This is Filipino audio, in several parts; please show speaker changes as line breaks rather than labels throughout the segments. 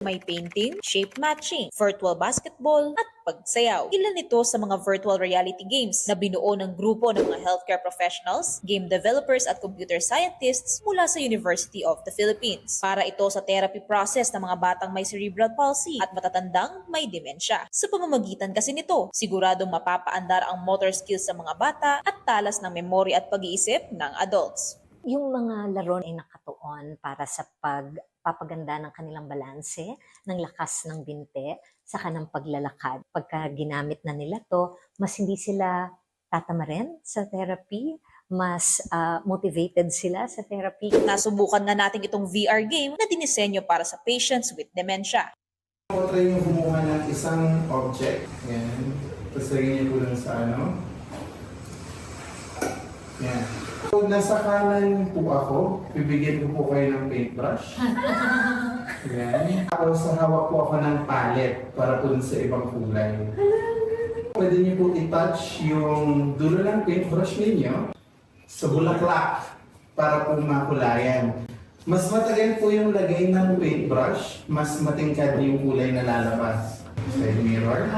May painting, shape matching, virtual basketball, at pagsayaw. Ilan ito sa mga virtual reality games na binuo ng grupo ng mga healthcare professionals, game developers at computer scientists mula sa University of the Philippines. Para ito sa therapy process ng mga batang may cerebral palsy at matatandang may demensya. Sa pamamagitan kasi nito, siguradong mapapaandar ang motor skills sa mga bata at talas ng memorya at pag-iisip ng adults.
Yung mga laro ay nakatuon para sa pagpapaganda ng kanilang balanse, ng lakas ng binte, saka ng paglalakad. Pagka ginamit na nila to, mas hindi sila tatamarin sa therapy, mas motivated sila sa therapy.
Nasubukan na natin itong VR game na dinisenyo para sa patients with dementia.
Try nyo kumuha ng isang object. Yan. Tapos lagyan nyo po lang sa Yan. Kung nasa kanan po ako, bibigyan ko po kayo ng paintbrush. Yan. Tapos hawak po ako ng palette para po sa ibang kulay. Pwede niyo po i-touch yung dulo ng paintbrush ninyo sa bulaklak para po makulayan. Mas matagal po yung lagay ng paintbrush, mas matingkad yung kulay na lalabas. Side mirror.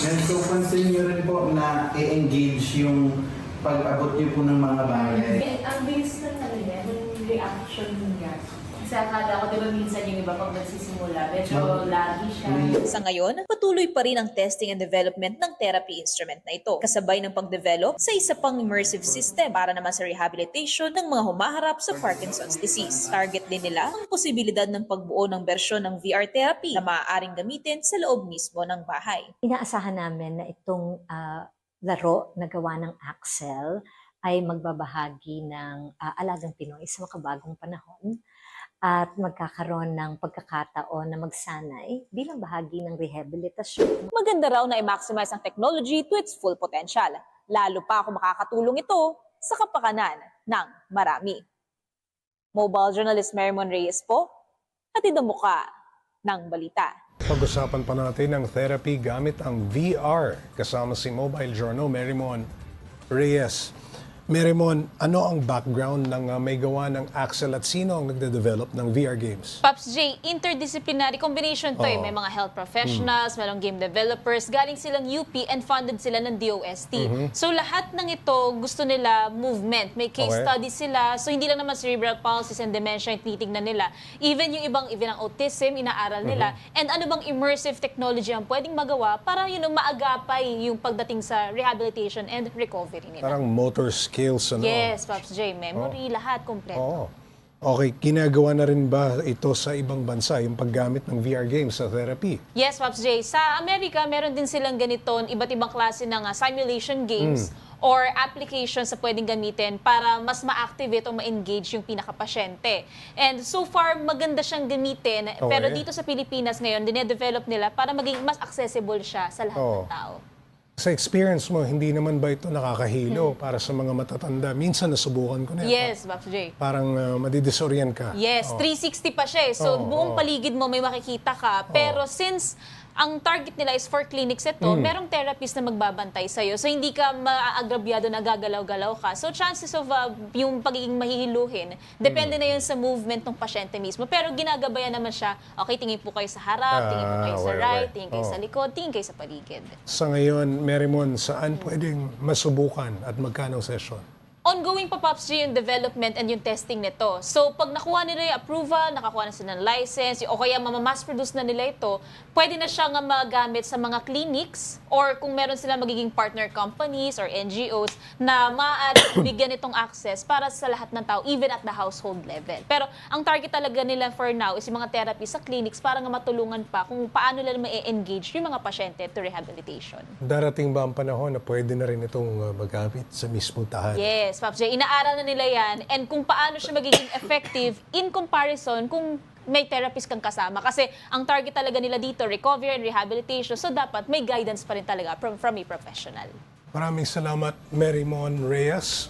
And so, pansin nyo rin po na i-engage yung pag-abot nyo po ng mga bagay.
Ang bilis na talaga, yung reaction niya. Kasi akala ko, diba minsan yung iba pag nagsisimula, medyo lagi siya.
Sa ngayon, patuloy pa rin ang testing and development ng therapy instrument na ito, kasabay ng pag-develop sa isa pang immersive system para naman sa rehabilitation ng mga humaharap sa Parkinson's disease. Target din nila ang posibilidad ng pagbuo ng bersyon ng VR therapy na maaaring gamitin sa loob mismo ng bahay.
Inaasahan namin na itong laro na gawa ng Axel ay magbabahagi ng Alagang Pinoy sa makabagong panahon at magkakaroon ng pagkakataon na magsanay bilang bahagi ng rehabilitasyon.
Maganda raw na i-maximize ang technology to its full potential, lalo pa kung makakatulong ito sa kapakanan ng marami. Mobile journalist Merrimon Reyes po, hatid ang muka ng balita.
Pag-usapan pa natin ang therapy gamit ang VR kasama si Mobile Journal Merrimon Reyes. Merrimon, ano ang background ng may gawa ng Axel at sino ang nagde-develop ng VR games?
Pops J, interdisciplinary combination to eh. May mga health professionals, mayroong game developers, galing silang UP and funded sila ng DOST. So lahat ng ito gusto nila movement. May case studies sila. So hindi lang naman cerebral palsy and dementia yung tinitignan nila. Even yung ibang ng autism, inaaral nila. And ano bang immersive technology ang pwedeng magawa para maagapay yung pagdating sa rehabilitation and recovery nila.
Parang motor skills, ano?
Yes, Pops J. Memory, lahat, kompleto.
Oo. Okay, ginagawa na rin ba ito sa ibang bansa, yung paggamit ng VR games sa therapy?
Yes, Pops J. Sa Amerika, meron din silang ganito, iba't ibang klase ng simulation games or applications sa pwedeng gamitin para mas ma-activate o ma-engage yung pinakapasyente. And so far, maganda siyang gamitin.
Okay.
Pero dito sa Pilipinas ngayon, dinedevelop nila para maging mas accessible siya sa lahat ng tao.
Sa experience mo, hindi naman ba ito nakakahilo para sa mga matatanda? Minsan nasubukan ko na.
Yes, Pops J.
Parang madidisorient ka.
Yes, 360 pa siya eh. So, buong paligid mo may makikita ka. Pero since ang target nila is for clinics ito, merong therapist na magbabantay sa'yo. So, hindi ka maaagrabyado na gagalaw-galaw ka. So, chances of yung pagiging mahihiluhin, depende na yun sa movement ng pasyente mismo. Pero ginagabayan naman siya, okay, tingin po kayo sa harap, tingin po kayo sa right, tingin kayo sa likod, tingin kayo sa paligid.
Sa ngayon, Merrimon, saan pwedeng masubukan at magkano session?
Ongoing pa, Pops G, yung development and yung testing nito. So, pag nakuha nila yung approval, nakakuha na sila ng license, o kaya mass produce na nila ito, pwede na siya nga magamit sa mga clinics or kung meron sila magiging partner companies or NGOs na maaari bigyan itong access para sa lahat ng tao, even at the household level. Pero ang target talaga nila for now is yung mga therapy sa clinics para nga matulungan pa kung paano nila ma-engage yung mga pasyente to rehabilitation.
Darating ba ang panahon na pwede na rin itong magamit sa mismong tahanan?
Yes, Pops J. Inaaral na nila yan and kung paano siya magiging effective in comparison kung may therapist kang kasama. Kasi ang target talaga nila dito, recovery and rehabilitation. So dapat may guidance pa rin talaga from a professional.
Maraming salamat, Merrimon Reyes.